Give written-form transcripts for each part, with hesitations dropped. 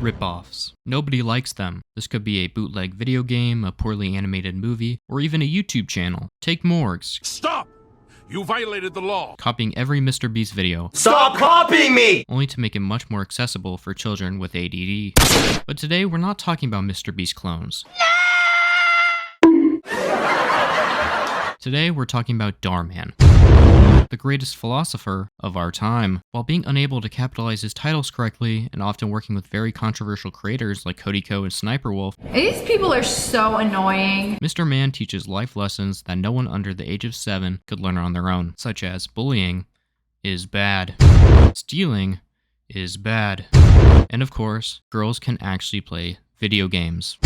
Rip-offs. Nobody likes them. This could be a bootleg video game, a poorly animated movie, or even a YouTube channel. Take Morgs. Stop! You violated the law. Copying every Mr. Beast video. Stop copying me! Only to make it much more accessible for children with ADD. But today, we're not talking about Mr. Beast clones. Today, we're talking about Dhar Mann, the greatest philosopher of our time. While being unable to capitalize his titles correctly, and often working with very controversial creators like Cody Co and Sniper Wolf, these people are so annoying. Mr. Mann teaches life lessons that no one under the age of 7 could learn on their own, such as bullying is bad, stealing is bad, and of course, girls can actually play video games.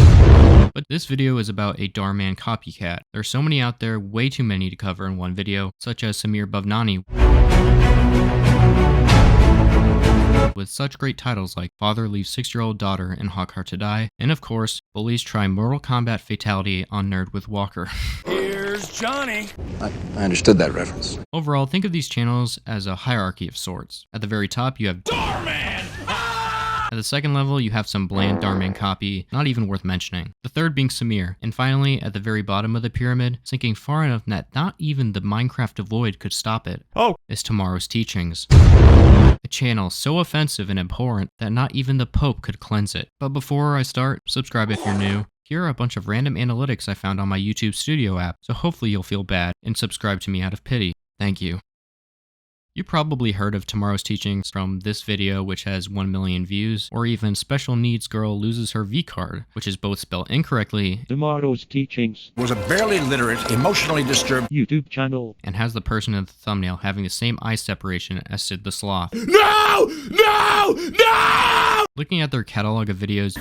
But this video is about a Dhar Mann copycat. There are so many out there, way too many to cover in one video, such as Samir Bhavnani, with such great titles like Father Leaves 6-year-old Daughter and Hawk Heart to Die, and of course, Bullies Try Mortal Kombat Fatality on Nerd with Walker. Here's Johnny. I understood that reference. Overall, think of these channels as a hierarchy of sorts. At the very top, you have Dhar Mann! At the second level, you have some bland Dhar Mann copy, not even worth mentioning. The third being Samir. And finally, at the very bottom of the pyramid, sinking far enough that not even the Minecraft Void could stop it, is Tomorrow's Teachings. A channel so offensive and abhorrent that not even the Pope could cleanse it. But before I start, subscribe if you're new. Here are a bunch of random analytics I found on my YouTube Studio app, so hopefully you'll feel bad and subscribe to me out of pity. Thank you. You probably heard of Tomorrow's Teachings from this video, which has 1 million views, or even Special Needs Girl Loses Her V-Card, which is both spelled incorrectly Tomorrow's Teachings Was a barely literate, emotionally disturbed YouTube channel and has the person in the thumbnail having the same eye separation as Sid the Sloth. No! No! No! Looking at their catalog of videos,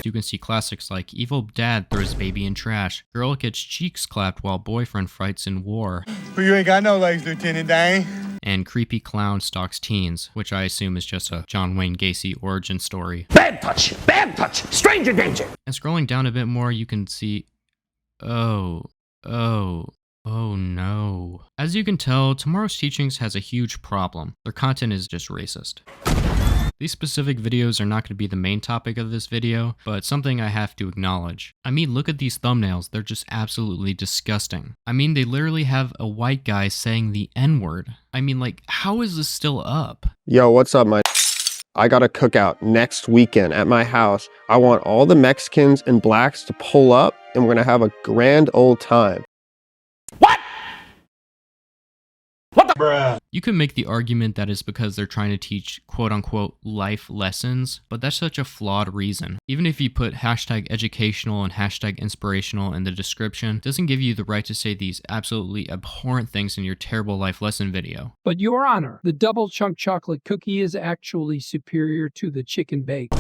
you can see classics like Evil Dad Throws Baby in Trash, Girl Gets Cheeks Clapped While Boyfriend Fights in War, But you ain't got no legs, Lieutenant Dane. and Creepy Clown Stalks Teens, which I assume is just a John Wayne Gacy origin story. Bad touch! Bad touch! Stranger danger! And scrolling down a bit more, you can see... Oh no. As you can tell, Tomorrow's Teachings has a huge problem. Their content is just racist. These specific videos are not going to be the main topic of this video, but something I have to acknowledge. I mean, look at these thumbnails, they're just absolutely disgusting. I mean, they literally have a white guy saying the N-word. I mean, like, how is this still up? Yo, what's up, I got a cookout next weekend at my house. I want all the Mexicans and blacks to pull up, and we're gonna have a grand old time. You could make the argument that it's because they're trying to teach quote-unquote life lessons, but that's such a flawed reason. Even if you put hashtag educational and hashtag inspirational in the description, it doesn't give you the right to say these absolutely abhorrent things in your terrible life lesson video. But Your Honor, the double chunk chocolate cookie is actually superior to the chicken bake.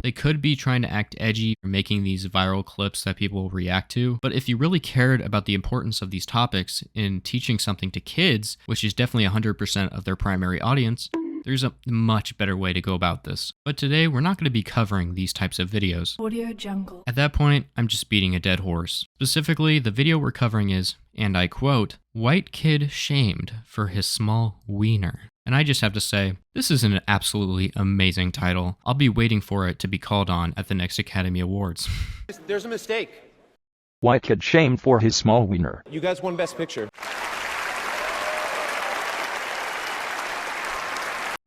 They could be trying to act edgy or making these viral clips that people will react to, but if you really cared about the importance of these topics in teaching something to kids, which is definitely 100% of their primary audience, there's a much better way to go about this. But today, we're not going to be covering these types of videos. Audio jungle. At that point, I'm just beating a dead horse. Specifically, the video we're covering is, and I quote, "White kid shamed for his small wiener." And I just have to say, this is an absolutely amazing title. I'll be waiting for it to be called on at the next Academy Awards. There's a mistake. White kid shamed for his small wiener. You guys won Best Picture.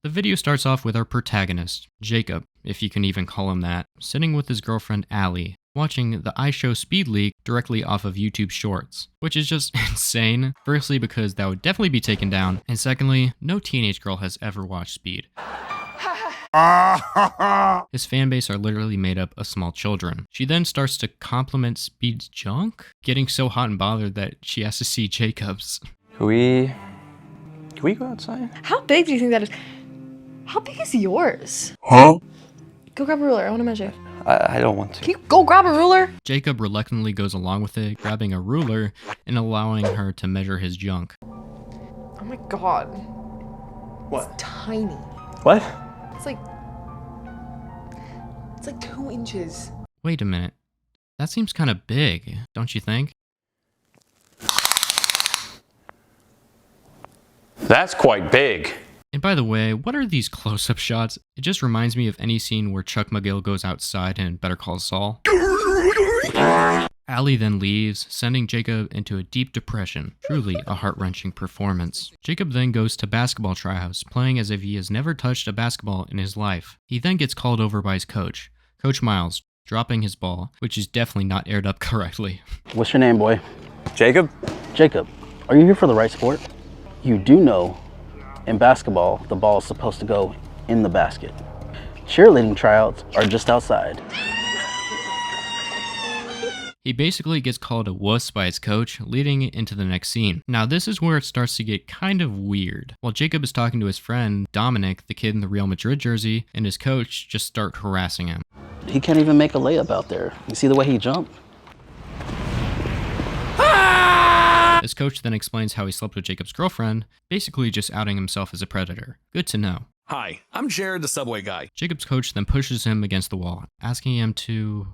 The video starts off with our protagonist, Jacob, if you can even call him that, sitting with his girlfriend Allie, watching the iShow Speed League directly off of YouTube Shorts, which is just insane. Firstly, because that would definitely be taken down, and secondly, no teenage girl has ever watched Speed. His fanbase are literally made up of small children. She then starts to compliment Speed's junk, getting so hot and bothered that she has to see Jacob's. Can we go outside? How big do you think that is? How big is yours? Huh? Go grab a ruler. I want to measure. I don't want to. Can you go grab a ruler? Jacob reluctantly goes along with it, grabbing a ruler and allowing her to measure his junk. Oh my god. What? It's tiny. What? It's like 2 inches. Wait a minute. That seems kind of big, don't you think? That's quite big. And by the way, what are these close-up shots? It just reminds me of any scene where Chuck McGill goes outside in Better Call Saul. Allie then leaves, sending Jacob into a deep depression. Truly a heart-wrenching performance. Jacob then goes to basketball tryouts, playing as if he has never touched a basketball in his life. He then gets called over by his coach, Coach Miles, dropping his ball, which is definitely not aired up correctly. What's your name, boy? Jacob? Jacob, are you here for the right sport? You do know, in basketball, the ball is supposed to go in the basket. Cheerleading tryouts are just outside. He basically gets called a wuss by his coach, leading into the next scene. Now this is where it starts to get kind of weird. While Jacob is talking to his friend, Dominic, the kid in the Real Madrid jersey, and his coach just start harassing him. He can't even make a layup out there. You see the way he jumped? His coach then explains how he slept with Jacob's girlfriend, basically just outing himself as a predator. Good to know. Hi, I'm Jared, the subway guy. Jacob's coach then pushes him against the wall, asking him to,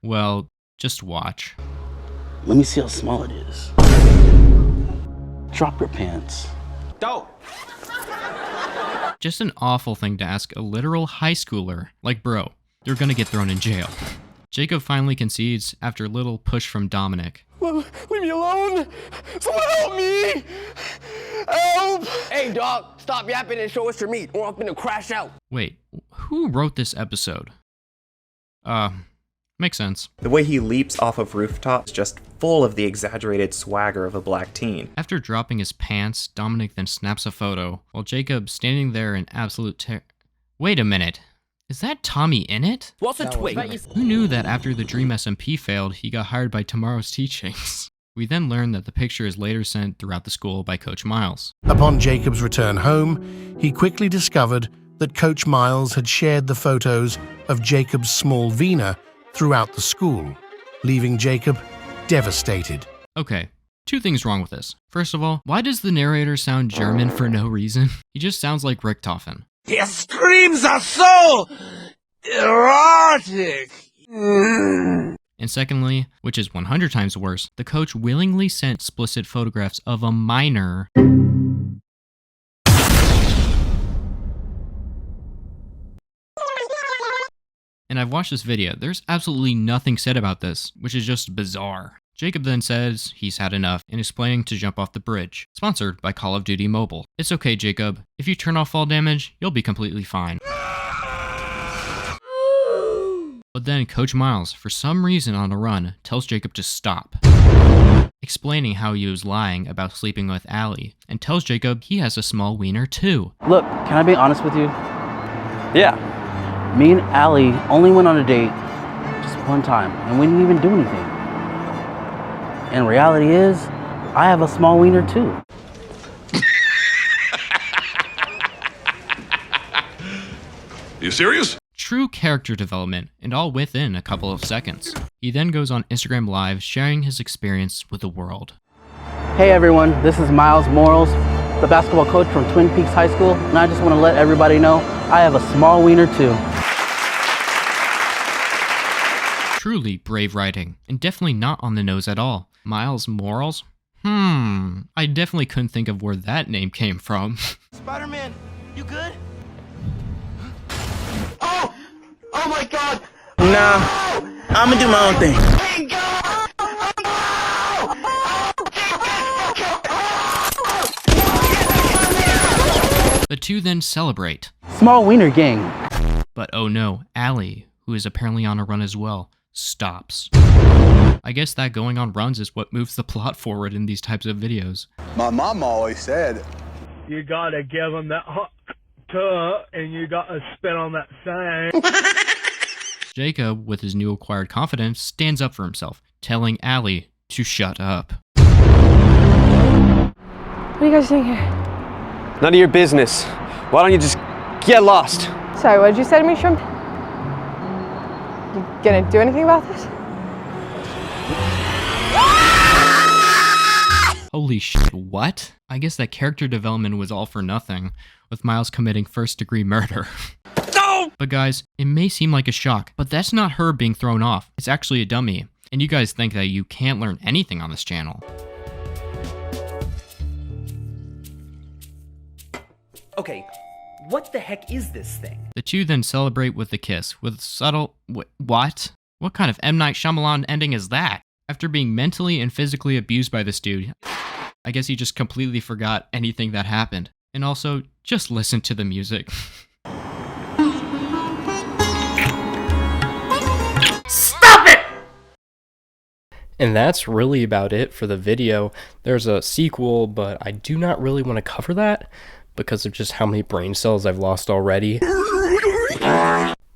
well, just watch. Let me see how small it is. Drop your pants. Don't. Just an awful thing to ask a literal high schooler. Like, bro, they're gonna get thrown in jail. Jacob finally concedes after a little push from Dominic. Leave me alone! Someone help me! Help! Hey, dog, stop yapping and show us your meat, or I'm gonna crash out. Wait, who wrote this episode? Makes sense. The way he leaps off of rooftops is just full of the exaggerated swagger of a black teen. After dropping his pants, Dominic then snaps a photo, while Jacob standing there in absolute terror. Wait a minute. Is that Tommy Innit? What's a twig? Who knew that after the Dream SMP failed, he got hired by Tomorrow's Teachings? We then learn that the picture is later sent throughout the school by Coach Miles. Upon Jacob's return home, he quickly discovered that Coach Miles had shared the photos of Jacob's small wiener throughout the school, leaving Jacob devastated. Okay, two things wrong with this. First of all, why does the narrator sound German for no reason? He just sounds like Richtofen. His screams are so erotic. And secondly, which is 100 times worse, the coach willingly sent explicit photographs of a minor and I've watched this video. There's absolutely nothing said about this, which is just bizarre. Jacob then says he's had enough and is planning to jump off the bridge. Sponsored by Call of Duty Mobile. It's okay, Jacob. If you turn off fall damage, you'll be completely fine. But then Coach Miles, for some reason on a run, tells Jacob to stop, explaining how he was lying about sleeping with Allie, and tells Jacob he has a small wiener too. Look, can I be honest with you? Yeah. Me and Allie only went on a date just one time, and we didn't even do anything. And reality is, I have a small wiener too. You serious? True character development, and all within a couple of seconds. He then goes on Instagram Live, sharing his experience with the world. Hey everyone, this is Miles Morals, the basketball coach from Twin Peaks High School, and I just want to let everybody know I have a small wiener too. Truly brave writing, and definitely not on the nose at all. Miles Morals? I definitely couldn't think of where that name came from. Spider-Man, you good? Oh! Oh my god! Nah, I'ma do my own thing. The two then celebrate. Small wiener gang. But oh no, Allie, who is apparently on a run as well, stops. I guess that going on runs is what moves the plot forward in these types of videos. My mom always said, You gotta give them that hot tub and you gotta spit on that thing. Jacob, with his new acquired confidence, stands up for himself, telling Allie to shut up. What are you guys doing here? None of your business. Why don't you just get lost? Sorry, what did you say to me, Shrimp? You gonna do anything about this? Holy shit, what? I guess that character development was all for nothing, with Miles committing first-degree murder. No! But guys, it may seem like a shock, but that's not her being thrown off. It's actually a dummy. And you guys think that you can't learn anything on this channel. Okay, What the heck is this thing? The two then celebrate with a kiss, with subtle... What? What kind of M. Night Shyamalan ending is that? After being mentally and physically abused by this dude, I guess he just completely forgot anything that happened. And also, just listen to the music. Stop it! And that's really about it for the video. There's a sequel, but I do not really want to cover that because of just how many brain cells I've lost already.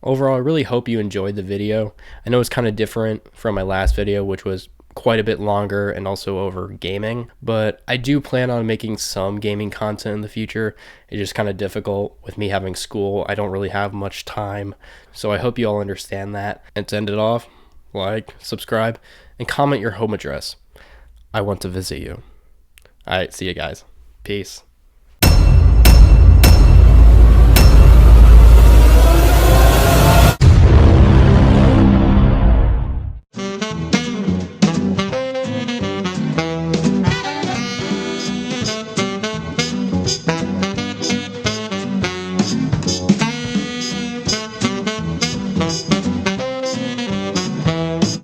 Overall, I really hope you enjoyed the video. I know it's kind of different from my last video, which was quite a bit longer and also over gaming, but I do plan on making some gaming content in the future. It's just kind of difficult with me having school. I don't really have much time, so I hope you all understand that. And to end it off, like, subscribe, and comment your home address. I want to visit you. Alright, see you guys. Peace.